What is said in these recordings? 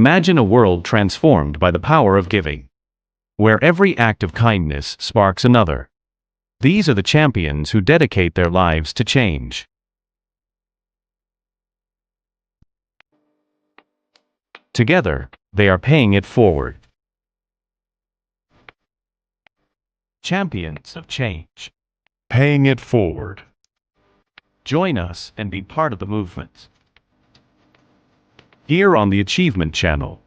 Imagine a world transformed by the power of giving, where every act of kindness sparks another. These are the champions who dedicate their lives to change. Together, they are paying it forward. Champions of change. Paying it forward. Join us and be part of the movement. Here on the Achievement Channel.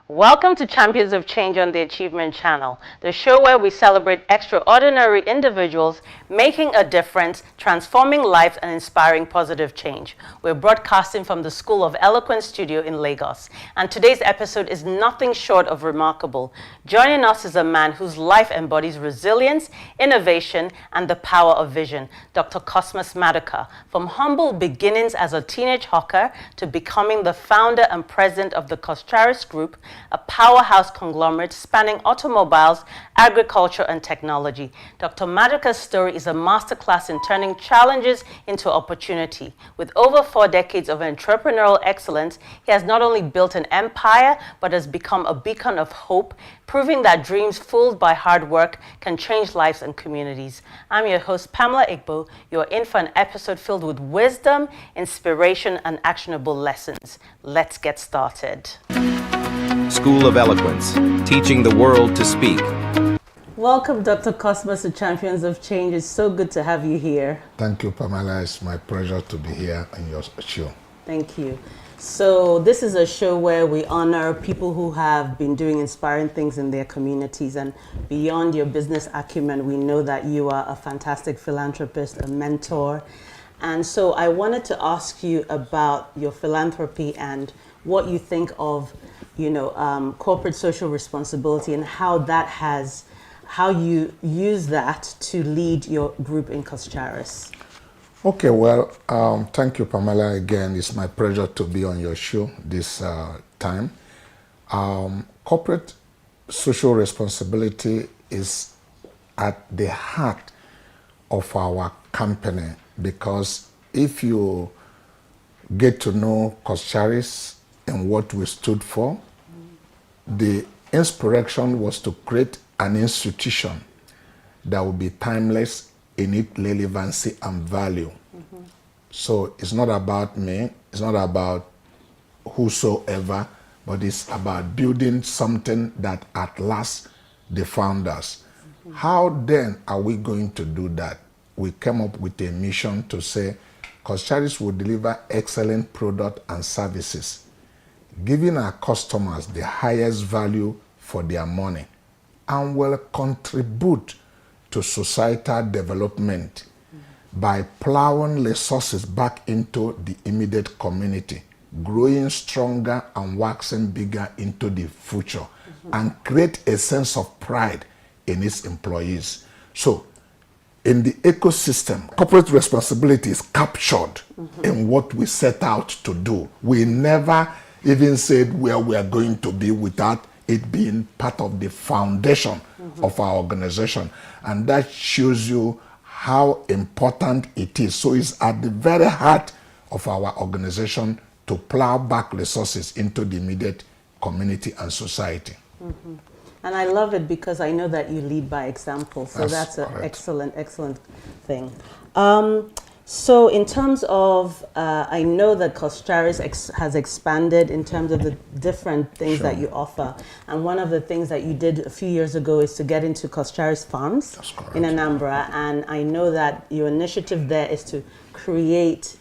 Welcome to Champions of Change on the Achievement Channel, the show where we celebrate extraordinary individuals making a difference, transforming lives, and inspiring positive change. We're broadcasting from the School of Eloquence studio in Lagos, and today's episode is nothing short of remarkable. Joining us is a man whose life embodies resilience, innovation, and the power of vision, Dr. Cosmas Maduka. From humble beginnings as a teenage hawker to becoming the founder and president of the Coscharis Group, a powerhouse conglomerate spanning automobiles, agriculture, and technology. Dr. Maduka's story is a masterclass in turning challenges into opportunity. With over 4 decades of entrepreneurial excellence, he has not only built an empire, but has become a beacon of hope, proving that dreams fueled by hard work can change lives and communities. I'm your host, Pamela Igbo. You're in for an episode filled with wisdom, inspiration, and actionable lessons. Let's get started. School of Eloquence, teaching the world to speak. Welcome, Dr. Cosmas to Champions of Change. It's so good to have you here. Thank you, Pamela. It's my pleasure to be here on your show. Thank you. So this is a show where we honor people who have been doing inspiring things in their communities, and beyond your business acumen, we know that you are a fantastic philanthropist, a mentor. And so I wanted to ask you about your philanthropy and what you think of, corporate social responsibility and how you use that to lead your group in Coscharis. Okay, well, thank you, Pamela. Again, it's my pleasure to be on your show this time. Corporate social responsibility is at the heart of our company, because if you get to know Coscharis and what we stood for, the inspiration was to create an institution that will be timeless in its relevancy and value. So it's not about me, it's not about whosoever, but it's about building something that outlasts the founders. How then are we going to do that? We came up with a mission to say Coscharis will deliver excellent product and services, giving our customers the highest value for their money, and will contribute to societal development by plowing resources back into the immediate community, growing stronger and waxing bigger into the future, and create a sense of pride in its employees. So, in the ecosystem, corporate responsibility is captured in what we set out to do. We never even said where we are going to be without it being part of the foundation of our organization. And that shows you how important it is. So it's at the very heart of our organization to plow back resources into the immediate community and society. And I love it because I know that you lead by example. So that's an excellent thing. So in terms of, I know that Coscharis has expanded in terms of the different things that you offer. And one of the things that you did a few years ago is to get into Coscharis Farms in Anambra. And I know that your initiative there is to create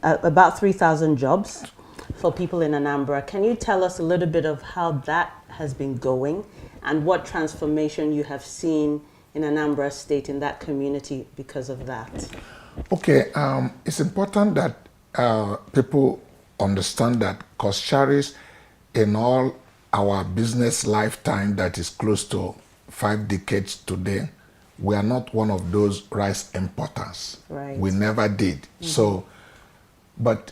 about 3,000 jobs for people in Anambra. Can you tell us a little bit of how that has been going and what transformation you have seen in Anambra State, in that community, because of that? Okay, it's important that people understand that Coscharis, in all our business lifetime that is close to 5 decades today, we are not one of those rice importers. Right. We never did. So, but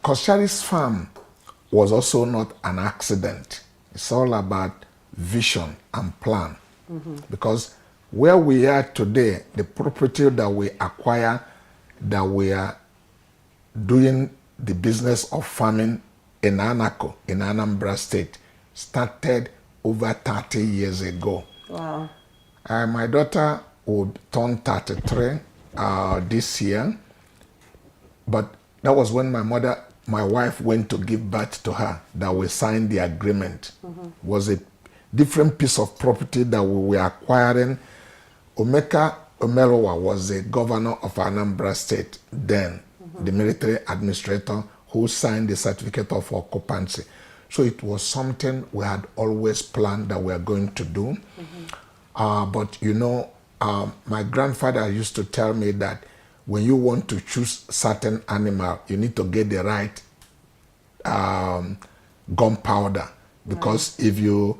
Coscharis Farm was also not an accident. It's all about vision and plan. Because where we are today, the property that we acquire, that we are doing the business of farming in Anako, in Anambra State, started over 30 years ago. Wow. My daughter would turn 33 this year, but that was when my wife went to give birth to her, that we signed the agreement. Was a different piece of property that we were acquiring. Omeka Omerowa was the governor of Anambra State then, the military administrator who signed the certificate of occupancy. So it was something we had always planned that we are going to do. But you know, my grandfather used to tell me that when you want to choose certain animal, you need to get the right gunpowder. Because if you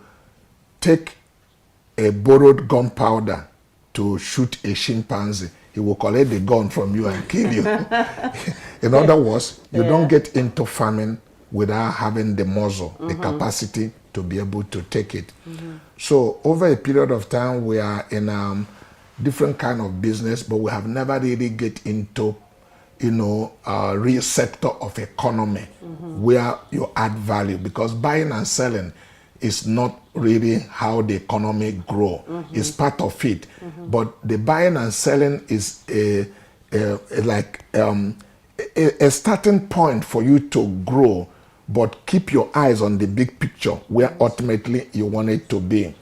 take a borrowed gunpowder to shoot a chimpanzee, he will collect the gun from you and kill you. In other words, you don't get into farming without having the muzzle, the capacity to be able to take it. So over a period of time, we are in different kind of business, but we have never really get into, you know, real sector of economy where you add value, because buying and selling is not really how the economy grow. It's part of it. But the buying and selling is a starting point for you to grow, but keep your eyes on the big picture where ultimately you want it to be.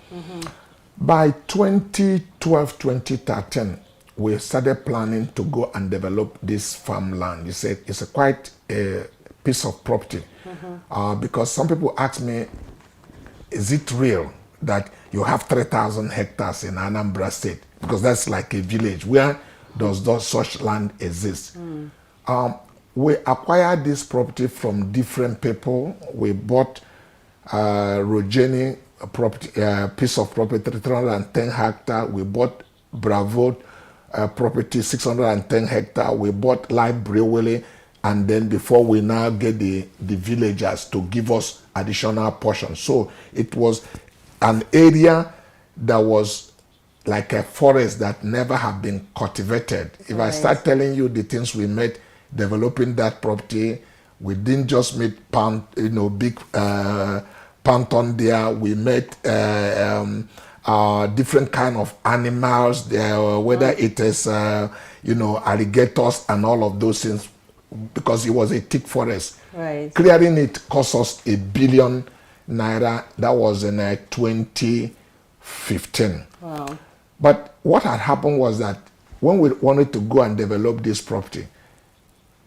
By 2012, 2013, we started planning to go and develop this farmland. It's a quite a piece of property. Because some people ask me, is it real that you have 3,000 hectares in Anambra State? Because that's like a village. Where does such land exist? We acquired this property from different people. We bought Rogeni property, piece of property, 310 hectares. We bought Bravo property, 610 hectares. We bought Light Brewelly, and then before we now get the villagers to give us additional portions. So it was an area that was like a forest that never have been cultivated. If I start telling you the things we made developing that property, we didn't just make big plankton there. We made different kind of animals there, whether it is alligators and all of those things, because it was a thick forest. Clearing it cost us ₦1 billion. That was in 2015. Wow. But what had happened was that when we wanted to go and develop this property,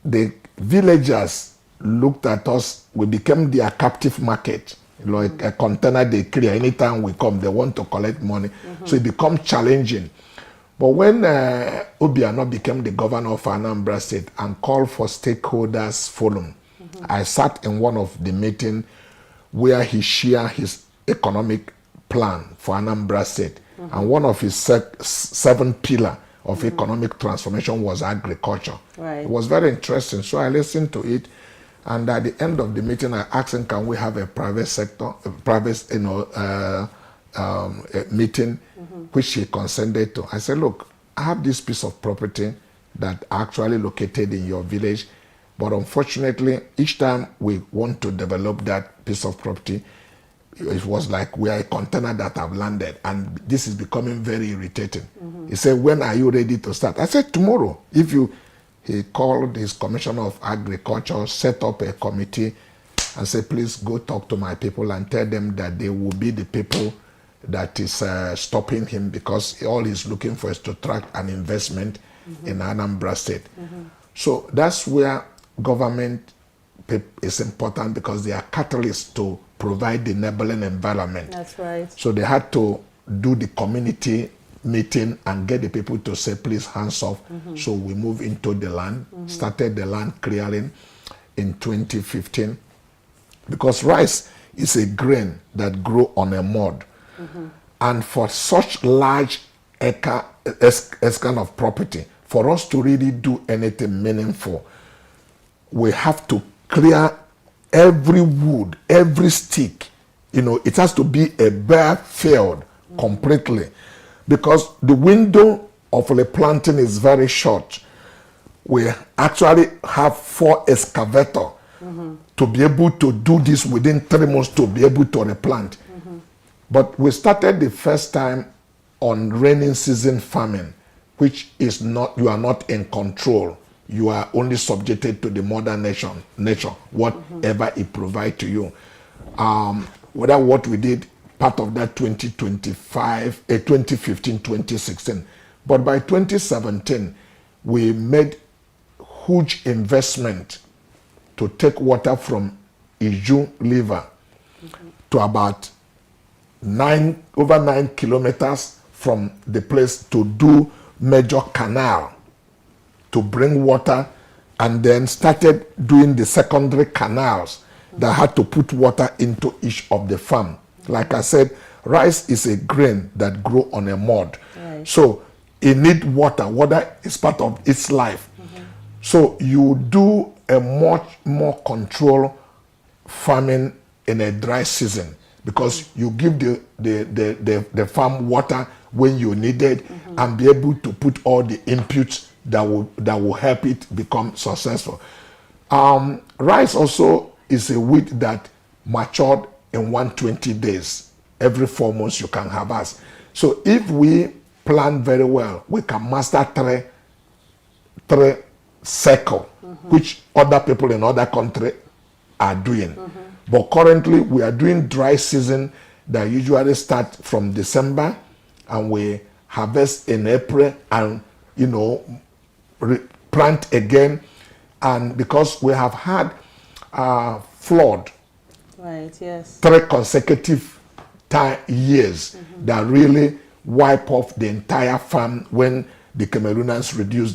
the villagers looked at us. We became their captive market. Like a container they clear. Anytime we come, they want to collect money. So it becomes challenging. But when Obiano became the governor of Anambra State and called for stakeholders forum, I sat in one of the meetings where he shared his economic plan for Anambra State. And one of his 7 pillars of economic transformation was agriculture. It was very interesting. So I listened to it. And at the end of the meeting, I asked him, can we have a private sector, meeting, which he consented to. I said, look, I have this piece of property that actually located in your village, but unfortunately, each time we want to develop that piece of property, it was like we are a container that have landed, and this is becoming very irritating. He said, when are you ready to start? I said, tomorrow. He called his commissioner of agriculture, set up a committee, and said, please go talk to my people and tell them that they will be the people that is stopping him, because all he's looking for is to attract an investment in Anambra State. So that's where government is important, because they are catalysts to provide the enabling environment. That's right. So they had to do the community meeting and get the people to say, please, hands off. So we moved into the land, started the land clearing in 2015, because rice is a grain that grows on a mud. And for such large kind of property, for us to really do anything meaningful, we have to clear every wood, every stick. It has to be a bare field completely, because the window of replanting is very short. We actually have 4 excavators to be able to do this within 3 months to be able to replant. But we started the first time on rainy season farming, which is not, you are not in control. You are only subjected to the mother nature, whatever it provides to you. Whether what we did, part of that 2015, 2016. But by 2017, we made huge investment to take water from Iju River to about over 9 kilometers from the place to do major canal to bring water, and then started doing the secondary canals that had to put water into each of the farm. Like I said, rice is a grain that grow on a mud. Right. So it need water. Water is part of its life. So you do a much more controlled farming in a dry season, because you give the farm water when you need it, and be able to put all the inputs that will help it become successful. Rice also is a wheat that matured in 120 days. Every 4 months you can harvest. So if we plan very well, we can master three cycle, which other people in other countries are doing. But currently we are doing dry season that usually start from December, and we harvest in April, and plant again. And because we have had flood, right? Yes. 3 consecutive years that really wipe off the entire farm when the Cameroonians reduced their